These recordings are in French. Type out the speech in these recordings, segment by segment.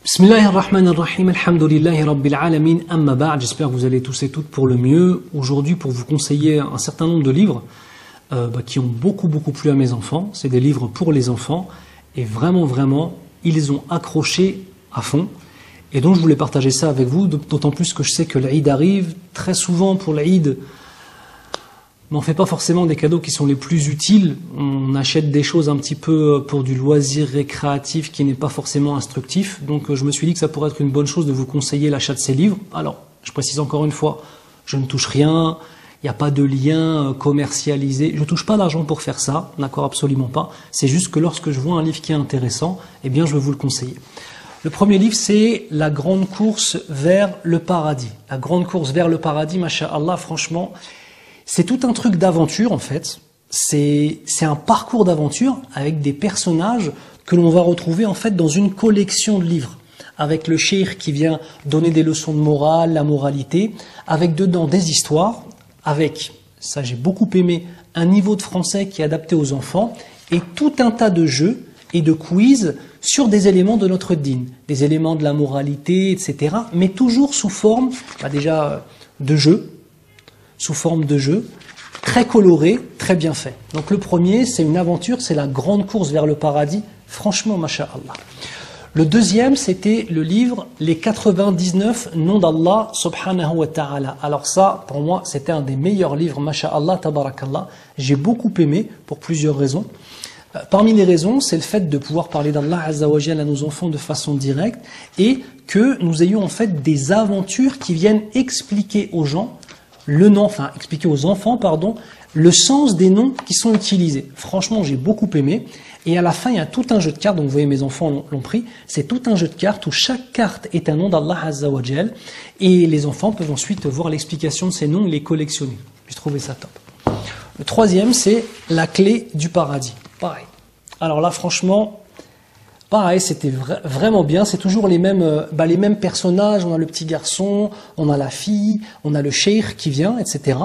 Bismillahirrahmanirrahim, alhamdulillahi rabbil alamin, amma ba'd. J'espère que vous allez tous et toutes pour le mieux. Aujourd'hui, pour vous conseiller un certain nombre de livres qui ont beaucoup plu à mes enfants. C'est des livres pour les enfants et vraiment, ils ont accroché à fond. Et donc, je voulais partager ça avec vous, d'autant plus que je sais que l'Aïd arrive. Très souvent, pour l'Aïd, on ne fait pas forcément des cadeaux qui sont les plus utiles. On achète des choses un petit peu pour du loisir récréatif qui n'est pas forcément instructif. Donc je me suis dit que ça pourrait être une bonne chose de vous conseiller l'achat de ces livres. Alors, je précise encore une fois, je ne touche rien, il n'y a pas de lien commercialisé. Je ne touche pas d'argent pour faire ça, d'accord, absolument pas. C'est juste que lorsque je vois un livre qui est intéressant, eh bien je vais vous le conseiller. Le premier livre, c'est La Grande Course vers le Paradis. La Grande Course vers le Paradis, masha'Allah, franchement, c'est tout un truc d'aventure en fait. C'est un parcours d'aventure avec des personnages que l'on va retrouver en fait dans une collection de livres. Avec le cheikh qui vient donner des leçons de morale, la moralité, avec dedans des histoires, avec, ça j'ai beaucoup aimé, un niveau de français qui est adapté aux enfants et tout un tas de jeux et de quiz sur des éléments de notre dîn, des éléments de la moralité, etc. Mais toujours sous forme, de jeux, sous forme de jeu, très coloré, très bien fait. Donc le premier, c'est une aventure, c'est la grande course vers le paradis, franchement, masha'Allah. Le deuxième, c'était le livre Les 99 noms d'Allah, subhanahu wa ta'ala. Alors ça, pour moi, c'était un des meilleurs livres, masha'Allah, tabarakallah. J'ai beaucoup aimé, pour plusieurs raisons. Parmi les raisons, c'est le fait de pouvoir parler d'Allah Azza wa Jalla à nos enfants de façon directe et que nous ayons en fait des aventures qui viennent expliquer aux gens expliquer aux enfants, le sens des noms qui sont utilisés. Franchement, j'ai beaucoup aimé. Et à la fin, il y a tout un jeu de cartes, donc vous voyez, mes enfants l'ont pris. C'est tout un jeu de cartes où chaque carte est un nom d'Allah Azza wa Jal. Et les enfants peuvent ensuite voir l'explication de ces noms et les collectionner. J'ai trouvé ça top. Le troisième, c'est La Clé du Paradis. Pareil. Alors là, franchement, pareil, c'était vraiment bien. C'est toujours les mêmes personnages. On a le petit garçon, on a la fille, on a le cheikh qui vient, etc.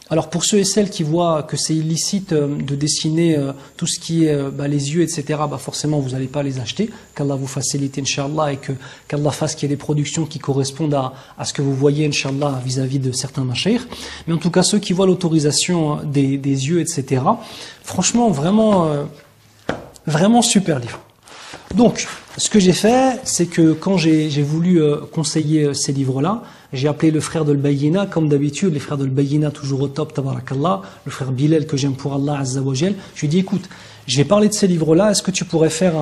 Alors pour ceux et celles qui voient que c'est illicite de dessiner tout ce qui est les yeux, etc., forcément vous n'allez pas les acheter. Qu'Allah vous facilite, Inch'Allah, et qu'Allah fasse qu'il y ait des productions qui correspondent à ce que vous voyez, Inch'Allah, vis-à-vis de certains mashaykh. Mais en tout cas, ceux qui voient l'autorisation des yeux, etc., franchement, vraiment super livre. Donc, ce que j'ai fait, c'est que quand j'ai voulu conseiller ces livres-là, j'ai appelé le frère de l'Bayina, comme d'habitude, les frères de l'Bayina toujours au top, tabarakallah, le frère Bilal que j'aime pour Allah Azza wa Jal. Je lui ai dit, écoute, je vais parler de ces livres-là, est-ce que tu pourrais faire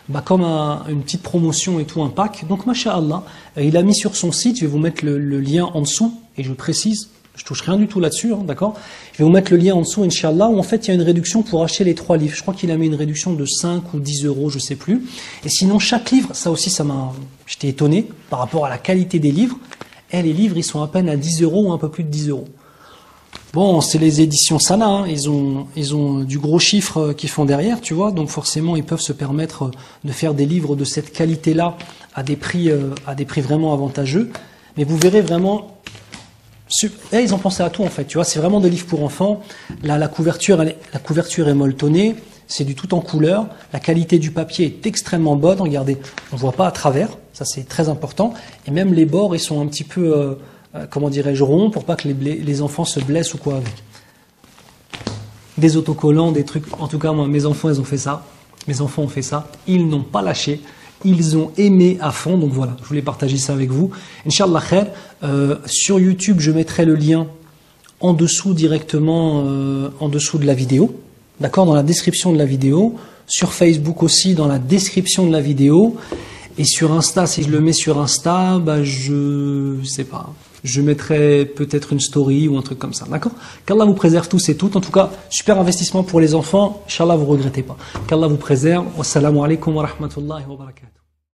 une petite promotion et tout, un pack? Donc, masha'Allah, il a mis sur son site, je vais vous mettre le lien en dessous, et je précise, je touche rien du tout là-dessus, d'accord? Je vais vous mettre le lien en dessous, Inch'Allah, où en fait il y a une réduction pour acheter les 3 livres. Je crois qu'il a mis une réduction de 5 ou 10 euros, je sais plus. Et sinon, chaque livre, ça aussi, j'étais étonné par rapport à la qualité des livres. Et les livres, ils sont à peine à 10 euros ou un peu plus de 10 euros. Bon, c'est les éditions Sana, hein. Ils ont du gros chiffre qu'ils font derrière, tu vois. Donc forcément, ils peuvent se permettre de faire des livres de cette qualité-là à des prix vraiment avantageux. Mais vous verrez vraiment. Ils ont pensé à tout en fait, tu vois, c'est vraiment des livres pour enfants. Là, la couverture est molletonnée, c'est du tout en couleur, la qualité du papier est extrêmement bonne, regardez, on ne voit pas à travers, ça c'est très important, et même les bords, ils sont un petit peu, ronds, pour pas que les enfants se blessent ou quoi avec. Des autocollants, des trucs, en tout cas moi, mes enfants, ils ont fait ça, ils n'ont pas lâché. Ils ont aimé à fond, donc voilà, je voulais partager ça avec vous. Inch'Allah khair, sur YouTube, je mettrai le lien en dessous directement, en dessous de la vidéo, d'accord, dans la description de la vidéo. Sur Facebook aussi, dans la description de la vidéo. Et sur Insta, si je le mets sur Insta, je sais pas, je mettrai peut-être une story ou un truc comme ça, d'accord? Qu'Allah vous préserve tous et toutes. En tout cas, super investissement pour les enfants. Inch'Allah, vous regrettez pas. Qu'Allah vous préserve. Wassalamu alaikum wa rahmatullahi wa barakatuh.